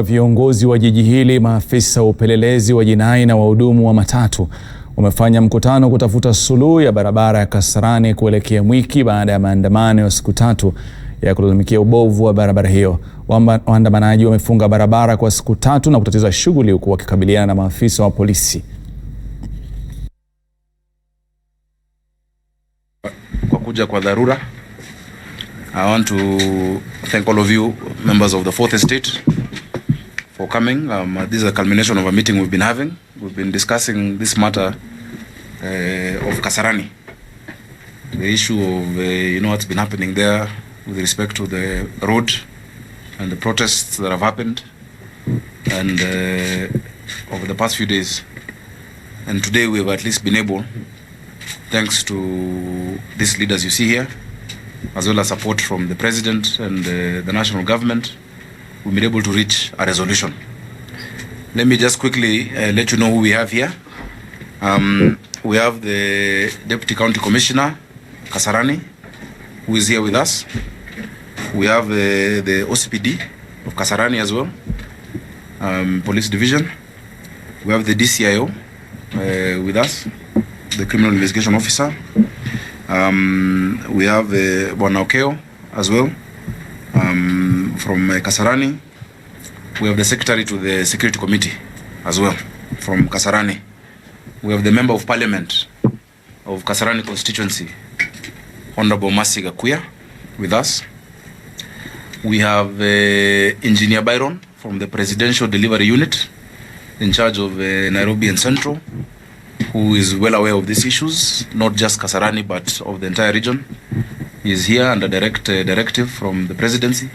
Viongozi wa jiji hili, maafisa wa upelelezi wa jinai na wahudumu wa matatu wamefanya mkutano kutafuta suluhu ya barabara ya Kasarani kuelekea Mwiki baada ya maandamano ya siku tatu ya kulalamikia ubovu wa barabara hiyo. Waandamanaji wamefunga barabara kwa siku tatu na kutatiza shughuli huku wakikabiliana na maafisa wa polisi. Kwa kuja kwa dharura, I want to thank all of you members of the fourth estate for coming. This is a culmination of a meeting we've been having. We've been discussing this matter of Kasarani, the issue of what's been happening there with respect to the road and the protests that have happened and over the past few days. And today we have at least been able, thanks to these leaders you see here, as well as support from the president and the national government, we've been able to reach a resolution. Let me just quickly let you know who we have here. We have the Deputy County Commissioner, Kasarani, who is here with us. We have the OCPD of Kasarani as well, Police Division. We have the DCIO with us, the Criminal Investigation Officer. We have Bwana as well, from Kasarani. We have the Secretary to the Security Committee as well, from Kasarani. We have the Member of Parliament of Kasarani constituency, Honorable Masiga Kuya, with us. We have Engineer Byron from the Presidential Delivery Unit, in charge of Nairobi and Central, who is well aware of these issues, not just Kasarani, but of the entire region. He is here under direct directive from the presidency.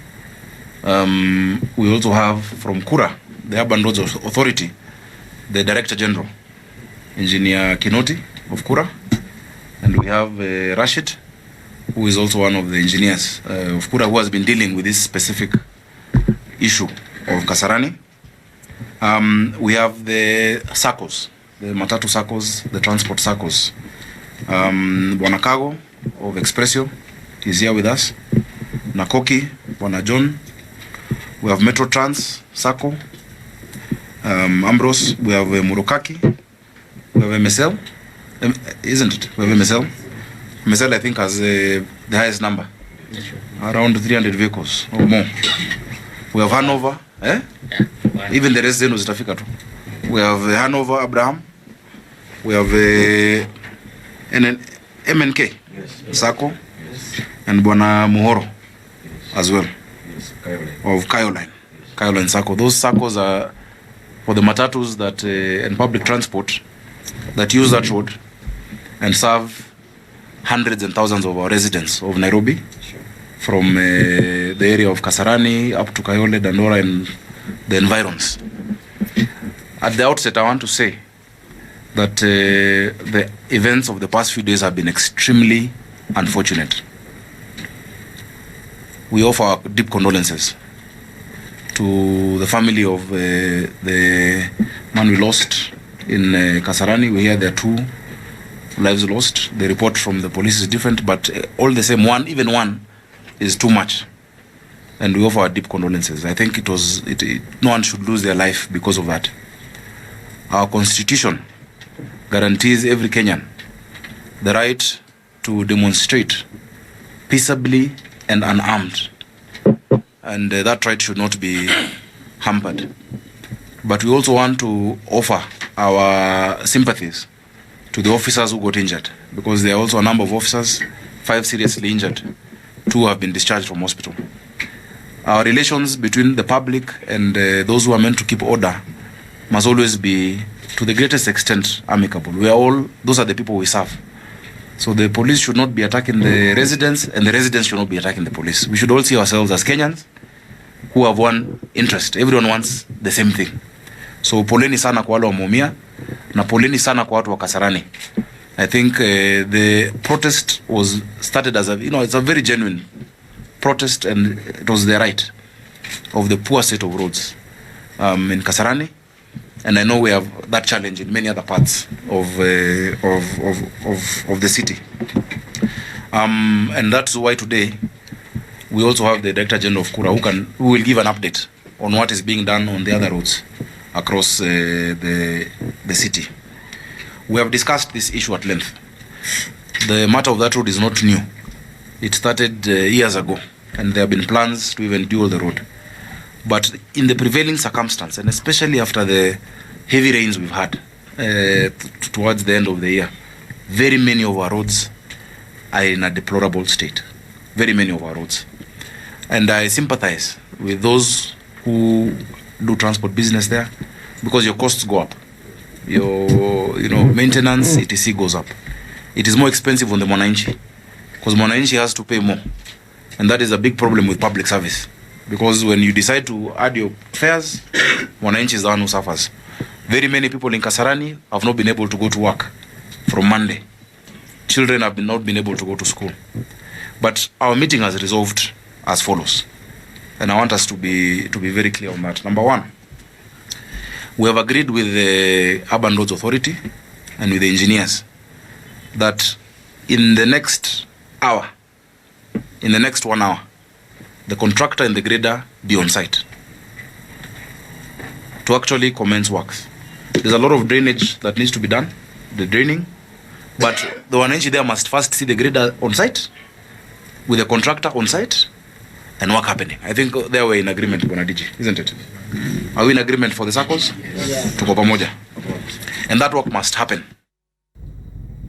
We also have from Kura, the Urban Roads Authority, the Director General, Engineer Kinoti of Kura. And we have Rashid, who is also one of the engineers of Kura, who has been dealing with this specific issue of Kasarani. We have the SACCOs, the matatu SACCOs, the transport SACCOs. Bwana Kago of Expressio is here with us. Nakoki, Bwana John. We have Metro Trans, SACCO. Ambrose, we have Murukaki. We have MSL, isn't it? We have MSL. MSL, I think, has the highest number, around 300 vehicles or more. We have Hanover, even the rest was Tafika too. We have Hanover, Abraham. We have MNK, SACCO, and Bwana Muhoro as well, of Kayoline SACCO. Those SACCOs are for the matatus that and public transport that use that road and serve hundreds and thousands of our residents of Nairobi, from the area of Kasarani up to Kayole, Dandora, and the environs. At the outset, I want to say that the events of the past few days have been extremely unfortunate. We offer our deep condolences to the family of the man we lost in Kasarani. We hear there are 2 lives lost. The report from the police is different, but all the same, even one is too much. And we offer our deep condolences. I think no one should lose their life because of that. Our constitution guarantees every Kenyan the right to demonstrate peaceably and unarmed. And that right should not be hampered. But we also want to offer our sympathies to the officers who got injured, because there are also a number of officers, 5 seriously injured, 2 have been discharged from hospital. Our relations between the public and those who are meant to keep order must always be, to the greatest extent, amicable. Those are the people we serve. So the police should not be attacking the residents, and the residents should not be attacking the police. We should all see ourselves as Kenyans who have one interest. Everyone wants the same thing. So poleni sana kwa wale wameumia, na poleni sana kwa watu wa Kasarani. I think the protest was started as it's a very genuine protest, and it was the right of the poor state of roads in Kasarani. And I know we have that challenge in many other parts of the city. And that's why today we also have the Director General of Kura who will give an update on what is being done on the other roads across the city. We have discussed this issue at length. The matter of that road is not new. It started years ago, and there have been plans to even dual the road. But in the prevailing circumstance, and especially after the heavy rains we've had towards the end of the year, very many of our roads are in a deplorable state. Very many of our roads. And I sympathize with those who do transport business there, because your costs go up. Your maintenance, etc. goes up. It is more expensive on the mwananchi, because mwananchi has to pay more. And that is a big problem with public service. Because when you decide to add your fares, mwananchi is the one who suffers. Very many people in Kasarani have not been able to go to work from Monday. Children have not been able to go to school. But our meeting has resolved as follows. And I want us to be very clear on that. Number one, we have agreed with the Urban Roads Authority and with the engineers that in the next hour, in the next 1 hour, the contractor and the grader be on site to actually commence works. There's a lot of drainage that needs to be done, the draining, but the wananchi there must first see the grader on site, with the contractor on site, and work happening. I think they were in agreement, Bwana DG, isn't it? Are we in agreement for the circles? Tuko pamoja. And that work must happen.